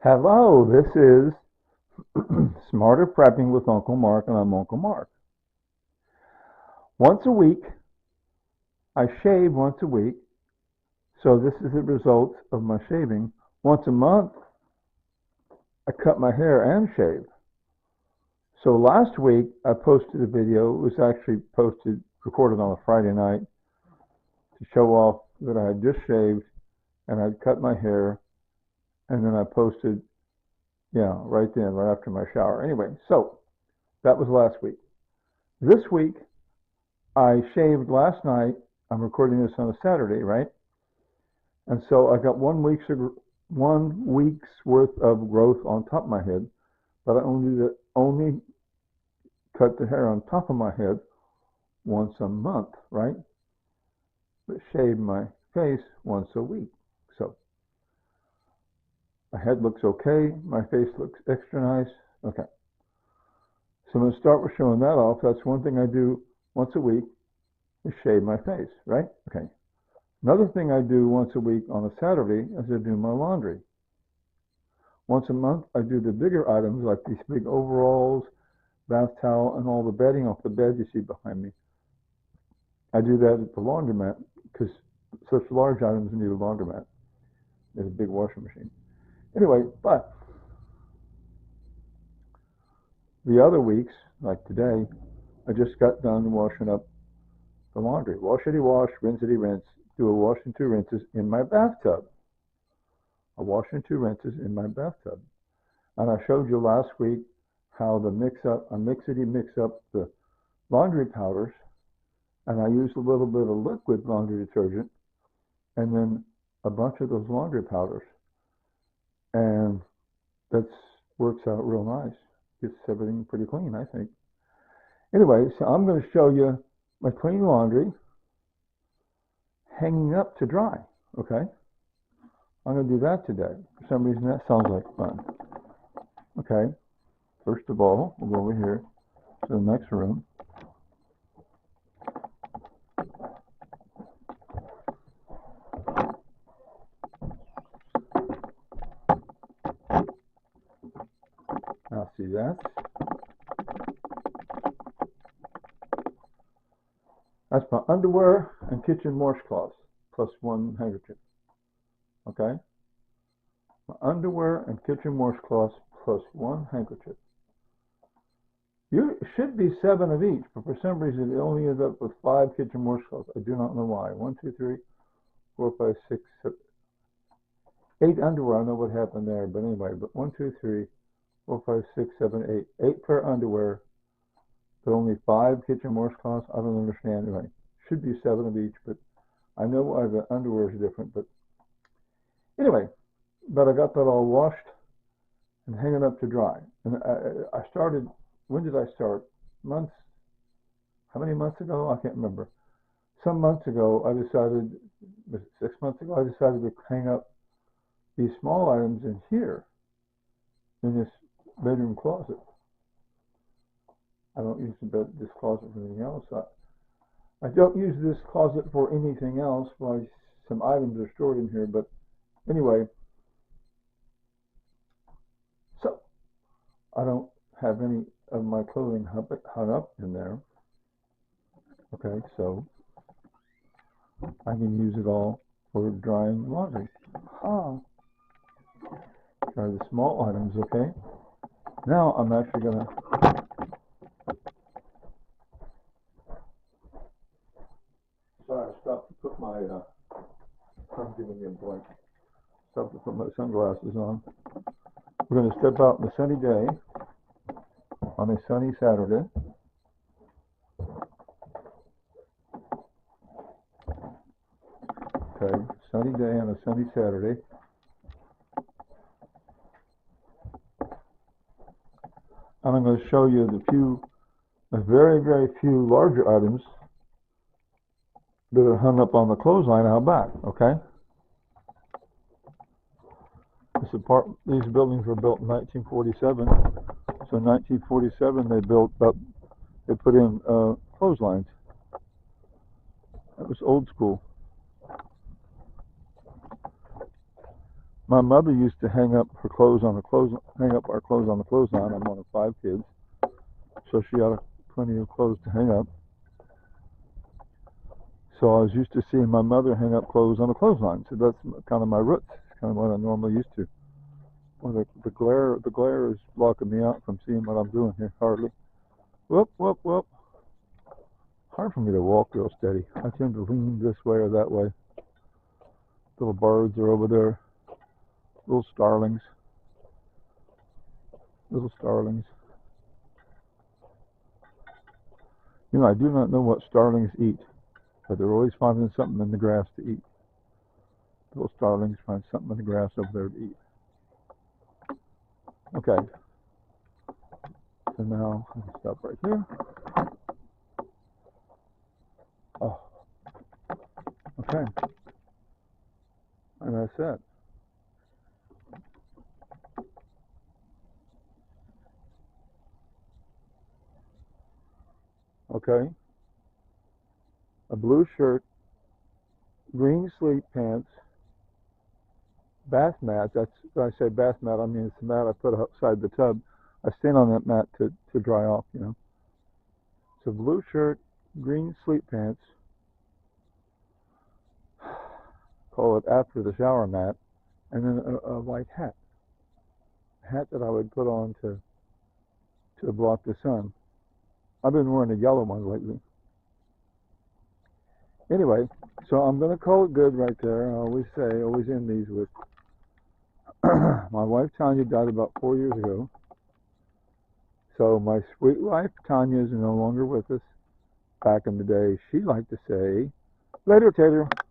Hello, this is Smarter Prepping with Uncle Mark, and I'm Uncle Mark. Once a week, I shave once a week, so this is the result of my shaving. Once a month, I cut my hair and shave. So last week, I posted a video. It was actually recorded on a Friday night to show off that I had just shaved and I'd cut my hair, and then I posted, right after my shower. Anyway, so that was last week. This week, I shaved last night. I'm recording this on a Saturday, right? And so I got 1 week's worth of growth on top of my head, but I only cut the hair on top of my head once a month, right? But shave my face once a week. So my head looks okay, my face looks extra nice. Okay. So I'm going to start with showing that off. That's one thing I do once a week is shave my face, right? Okay. Another thing I do once a week on a Saturday is I do my laundry. Once a month, I do the bigger items like these big overalls, bath towel, and all the bedding off the bed you see behind me. I do that at the laundromat because such large items need a laundromat. There's a big washing machine. Anyway, but the other weeks, like today, I just got done washing up the laundry. Washity wash, rinsity rinse, do a wash and two rinses in my bathtub. A wash and two rinses in my bathtub. And I showed you last week how I mix up the laundry powders, and I use a little bit of liquid laundry detergent, and then a bunch of those laundry powders. And that works out real nice. Gets everything pretty clean, I think. Anyway, so I'm going to show you my clean laundry hanging up to dry, okay? I'm going to do that today. For some reason, that sounds like fun. Okay, first of all, we'll go over here to the next room. Now see that? That's my underwear and kitchen washcloths plus one handkerchief. Okay? My underwear and kitchen washcloths plus one handkerchief. You should be 7 of each, but for some reason it only ends up with 5 kitchen washcloths. I do not know why. 1, 2, 3, 4, 5, 6, 7, 8 underwear. I know what happened there, but anyway. But 1, 2, 3, 4, 5, 6, 7, 8. 8 pair underwear, but only 5 kitchen washcloths. I don't understand. Anyway, should be 7 of each, but I know why the underwear is different. But anyway, but I got that all washed and hanging up to dry. And I started. When did I start? Months? How many months ago? I can't remember. Some months ago, I decided, was it 6 months ago? I decided to hang up these small items in here, in this bedroom closet. I don't use this closet for anything else. I don't use this closet for anything else. Well, some items are stored in here, but anyway. So, I don't have any of my clothing hung up in there. Okay, so I can use it all for drying laundry. Try the small items, okay? Now I'm actually gonna sorry, I stopped to put my I'm giving you a blank. Stopped to put my sunglasses on. We're gonna step out in a sunny day on a sunny Saturday. Okay, sunny day on a sunny Saturday. And I'm going to show you the very, very few larger items that are hung up on the clothesline out back, okay? These buildings were built in 1947. So in 1947 they put in clotheslines. That was old school. My mother used to hang up our clothes on the clothesline. I'm one of 5 kids, so she had plenty of clothes to hang up. So I was used to seeing my mother hang up clothes on the clothesline. So that's kind of my roots. It's kind of what I'm normally used to. Well, the glare is blocking me out from seeing what I'm doing here. Hardly. Whoop, whoop, whoop. Hard for me to walk real steady. I tend to lean this way or that way. Little birds are over there. Little starlings. Little starlings. You know, I do not know what starlings eat, but they're always finding something in the grass to eat. Little starlings find something in the grass over there to eat. Okay. So now I'm gonna stop right here. Oh, okay. And that's it. Okay. A blue shirt, green sleep pants, bath mat. That's when I say bath mat, I mean it's the mat I put outside the tub. I stand on that mat to dry off, you know. So blue shirt, green sleep pants, call it after the shower mat, and then a white hat. A hat that I would put on to block the sun. I've been wearing a yellow one lately. Anyway, so I'm going to call it good right there. I always end these with, my wife Tanya died about 4 years ago. So my sweet wife Tanya is no longer with us. Back in the day, she liked to say, later, Tater.